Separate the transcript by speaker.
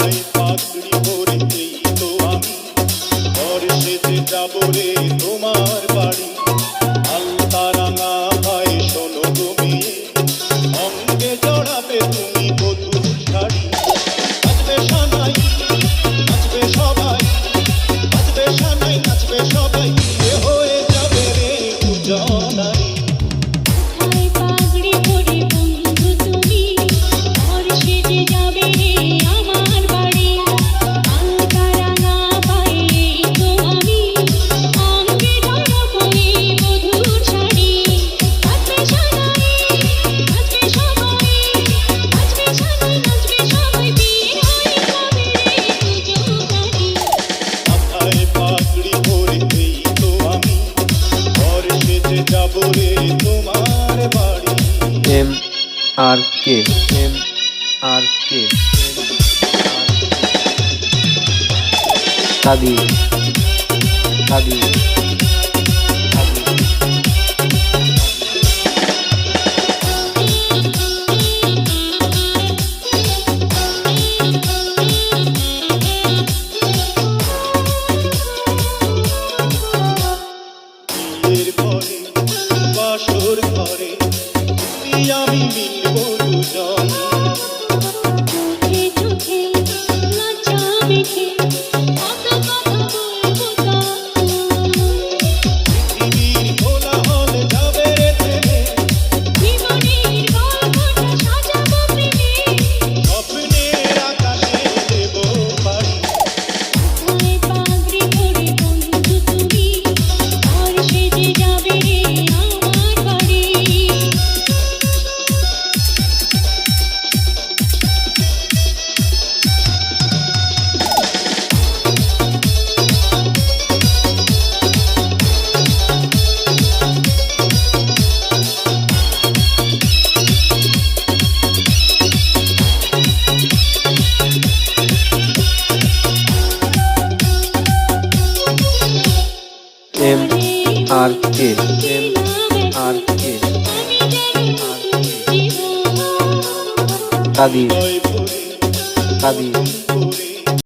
Speaker 1: মাথায় পাগড়ি পরে এই তো আমি ঘর সেজে যাবো রে তোমার বাড়ি। আলতা রাঙা ভাই শোনো তুমি, অঙ্গে জড়াবে তুমি বধূর শাড়ি। বাজবে সানাই নাচবে সবাই, বাজবে সানাই নাচবে সবাই, বিয়ে হয়ে যাবে রে দুজনাই।
Speaker 2: মাথায় পাগড়ি পরে বন্ধু তুমি, ঘর সেজে যাবে রে আমার বাড়ি। আলতা রাঙা পায়ে এই তো আমি, অঙ্গে জড়াবো এই বধূর শাড়ি। বাজবে সানাই নাচবে সবাই, বাজবে সানাই নাচবে সবাই, বিয়ে হয়ে যাবে রে দুজনাই।
Speaker 1: মাথায় পাগড়ি পরে এই তো আমি ঘর সেজে যাবো রে তোমার বাড়ি।
Speaker 3: MRK কাদির
Speaker 1: বিয়ের পরে বাসর ঘরে তুই আমি মিলবো দুজন।
Speaker 2: চোখে চোখে লজ্জা মেখে কত কথা বলবো তখন।
Speaker 1: পৃথিবীর কোলাহল যাবে রে থেমে,
Speaker 2: জীবনের গল্পটা সাজাবো প্রেমে।
Speaker 1: স্বপ্নের আকাশে দেবো পাড়ি।
Speaker 2: মাথায় পাগড়ি পরে বন্ধু তুমি, ঘর সেজে যাবে রে আমার বাড়ি।
Speaker 3: MRK
Speaker 2: আমি যেন জীবন
Speaker 3: কাদির
Speaker 1: হৃদয় ভরে